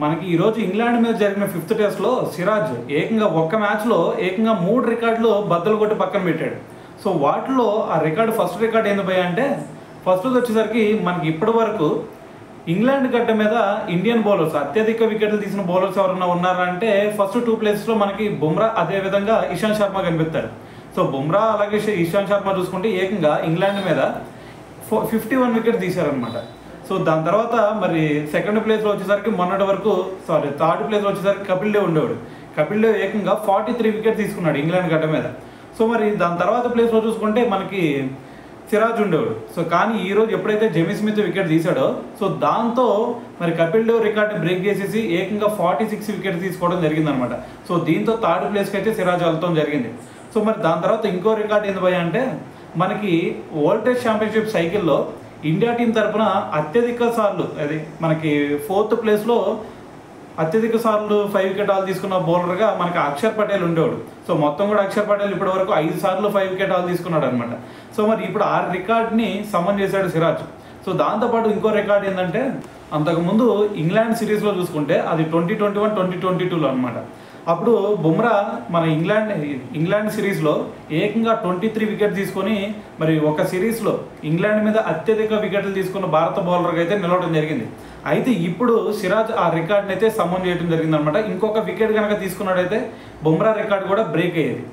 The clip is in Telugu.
మనకి ఈరోజు ఇంగ్లాండ్ మీద జరిగిన 5th టెస్ట్లో సిరాజ్ ఏకంగా ఒక్క మ్యాచ్లో ఏకంగా 3 రికార్డులు బద్దలు కొట్టి పక్కన పెట్టాడు. సో వాటిలో ఆ రికార్డు ఫస్ట్ రికార్డు ఏంది భయ్యా అంటే, ఫస్ట్ వచ్చేసరికి మనకి ఇప్పటి వరకు ఇంగ్లాండ్ గడ్డ మీద ఇండియన్ బౌలర్స్ అత్యధిక వికెట్లు తీసిన బౌలర్స్ ఎవరైనా ఉన్నారా అంటే ఫస్ట్ 2 ప్లేసెస్లో మనకి బుమ్రా అదేవిధంగా ఇషాంత్ శర్మ కనిపిస్తారు. సో బుమ్రా అలాగే ఇషాంత్ శర్మ చూసుకుంటే ఏకంగా ఇంగ్లాండ్ మీద 51 వికెట్ తీశారనమాట. సో దాని తర్వాత మరి సెకండ్ ప్లేస్లో వచ్చేసరికి థర్డ్ ప్లేస్లో వచ్చేసరికి కపిల్ దేవ్ ఉండేవాడు. కపిల్ దేవ్ ఏకంగా 43 వికెట్ తీసుకున్నాడు ఇంగ్లాండ్ గడ్డ మీద. సో మరి దాని తర్వాత ప్లేస్లో చూసుకుంటే మనకి సిరాజ్ ఉండేవాడు. సో కానీ ఈరోజు ఎప్పుడైతే జెమీ స్మిత్ వికెట్ తీశాడో సో దాంతో మరి కపిల్ దేవ్ రికార్డు బ్రేక్ చేసేసి ఏకంగా 46 వికెట్ తీసుకోవడం జరిగిందనమాట. సో దీంతో థర్డ్ ప్లేస్కి అయితే సిరాజ్ వెళ్తాం జరిగింది. సో మరి దాని తర్వాత ఇంకో రికార్డు ఏంది భయ్యా అంటే, మనకి వరల్డ్ టెస్ట్ ఛాంపియన్షిప్ సైకిల్లో ఇండియా టీం తరఫున అత్యధిక సార్లు అది మనకి 4th ప్లేస్లో అత్యధిక సార్లు 5 వికెట్ ఆల్ తీసుకున్న బౌలర్గా మనకి అక్షర్ పటేల్ ఉండేవాడు. సో మొత్తం కూడా అక్షర్ పటేల్ ఇప్పటి వరకు 5 సార్లు 5 వికెట్ ఆల్ తీసుకున్నాడు అనమాట. సో మరి ఇప్పుడు ఆ రికార్డ్ని సమన్ చేశాడు సిరాజ్. సో దాంతోపాటు ఇంకో రికార్డ్ ఏంటంటే, అంతకుముందు ఇంగ్లాండ్ సిరీస్లో చూసుకుంటే అది 2021, 2022లో అనమాట. అప్పుడు బుమ్రా మన ఇంగ్లాండ్ సిరీస్లో ఏకంగా 23 వికెట్ తీసుకొని మరి ఒక సిరీస్లో ఇంగ్లాండ్ మీద అత్యధిక వికెట్లు తీసుకున్న భారత బౌలర్గా అయితే నిలవడం జరిగింది. అయితే ఇప్పుడు సిరాజ్ ఆ రికార్డ్ని అయితే సమన్ చేయడం జరిగిందనమాట. ఇంకొక వికెట్ కనుక తీసుకున్నాడైతే బుమ్రా రికార్డ్ కూడా బ్రేక్ అయ్యేది.